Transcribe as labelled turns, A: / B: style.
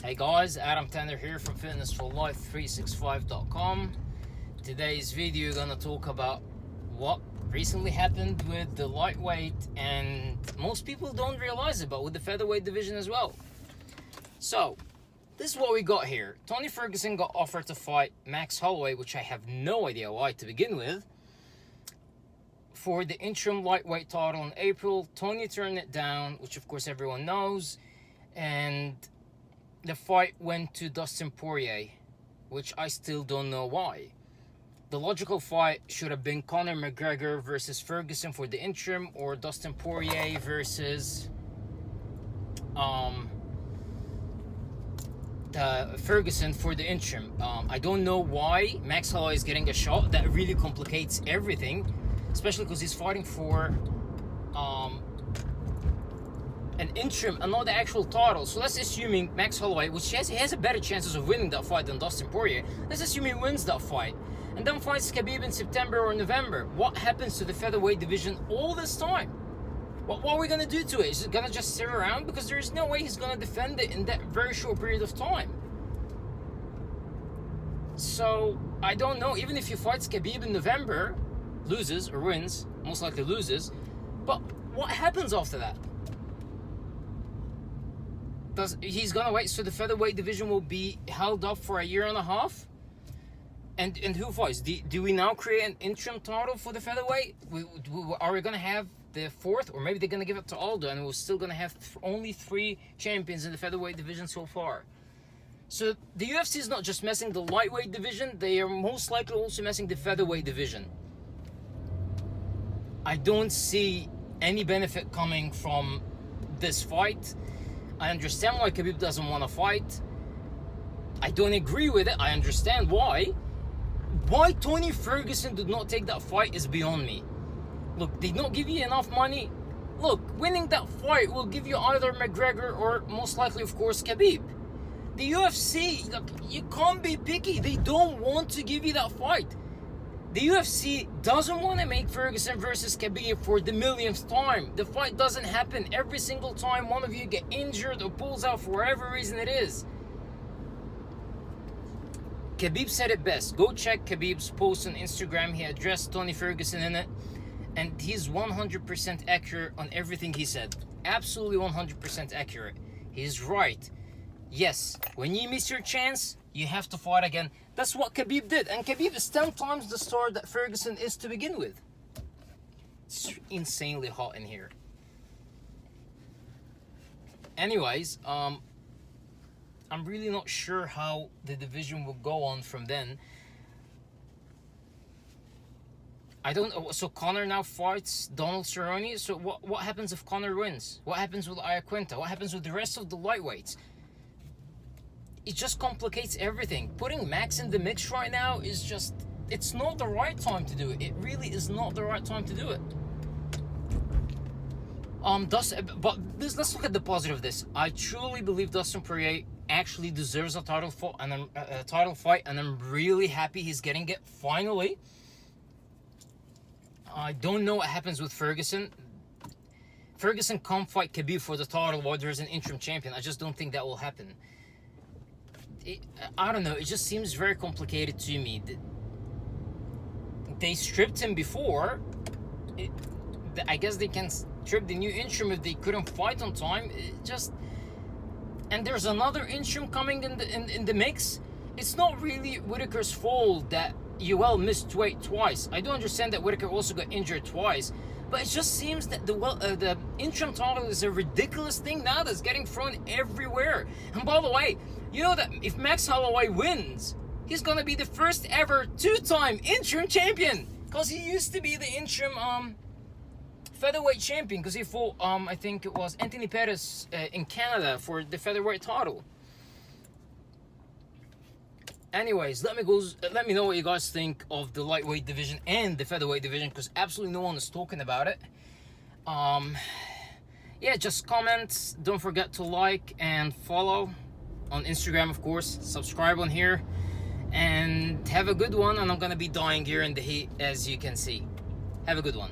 A: Hey guys, Adam Tender here from fitnessforlife365.com. Today's video gonna talk about what recently happened with the lightweight, and most people don't realize it, but with the featherweight division as well. So, this is what we got here. Tony Ferguson got offered to fight Max Holloway, which I have no idea why to begin with, for the interim lightweight title in April. Tony turned it down, which of course everyone knows, and the fight went to Dustin Poirier, which I still don't know why. The logical fight should have been Conor McGregor versus Ferguson for the interim, or Dustin Poirier versus Ferguson for the interim. I don't know why Max Holloway is getting a shot. That really complicates everything, especially because he's fighting for an interim and not the actual title. So let's assuming Max Holloway, which he has a better chances of winning that fight than Dustin Poirier, let's assume he wins that fight and then fights Khabib in September or November. What happens to the featherweight division all this time? What are we gonna do to it? Is it gonna just sit around? Because there is no way he's gonna defend it in that very short period of time. So I don't know. Even if he fights Khabib in November, loses or wins, most likely loses, but what happens after that? He's gonna wait, so the featherweight division will be held up for a year and a half? And who fights? Do we now create an interim title for the featherweight? Are we gonna have the fourth, or maybe they're gonna give it to Aldo, and we're still gonna have only 3 champions in the featherweight division so far? So the UFC is not just messing the lightweight division, they are most likely also messing the featherweight division. I don't see any benefit coming from this fight. I understand why Khabib doesn't want to fight. I don't agree with it. I understand why. Why Tony Ferguson did not take that fight is beyond me. Look, they don't give you enough money. Look, winning that fight will give you either McGregor or most likely, of course, Khabib. The UFC, look, you can't be picky. They don't want to give you that fight. The UFC doesn't want to make Ferguson versus Khabib for the millionth time. The fight doesn't happen every single time one of you get injured or pulls out for whatever reason it is. Khabib said it best. Go check Khabib's post on Instagram. He addressed Tony Ferguson in it, and he's 100% accurate on everything he said. Absolutely 100% accurate. He's right. Yes, when you miss your chance, you have to fight again. That's what Khabib did. And Khabib is 10 times the star that Ferguson is to begin with. It's insanely hot in here. Anyways, I'm really not sure how the division will go on from then. I don't know. So Conor now fights Donald Cerrone. So what happens if Conor wins? What happens with Iaquinta? What happens with the rest of the lightweights? It just complicates everything. Putting Max in the mix right now is just, it's not the right time to do it. It really is not the right time to do it. Let's look at the positive of this. I truly believe Dustin Poirier actually deserves a title fight, and I'm really happy he's getting it finally. I don't know what happens with Ferguson. Ferguson can't fight Khabib for the title while there's an interim champion. I just don't think that will happen. I don't know, it just seems very complicated to me. They stripped him before. I guess they can strip the new interim if they couldn't fight on time. And there's another interim coming in the mix. It's not really Whittaker's fault that Yoel missed weight twice. I do understand that Whittaker also got injured twice, but it just seems that the interim title is a ridiculous thing now that's getting thrown everywhere. And by the way, you know that if Max Holloway wins, he's gonna be the first ever 2-time interim champion, because he used to be the interim featherweight champion, because he fought I think it was Anthony Pettis in Canada for the featherweight title. Anyways, let me know what you guys think of the lightweight division and the featherweight division, because absolutely no one is talking about it. Yeah, just comment. Don't forget to like and follow on Instagram, of course. Subscribe on here, and have a good one. And I'm gonna be dying here in the heat, as you can see. Have a good one.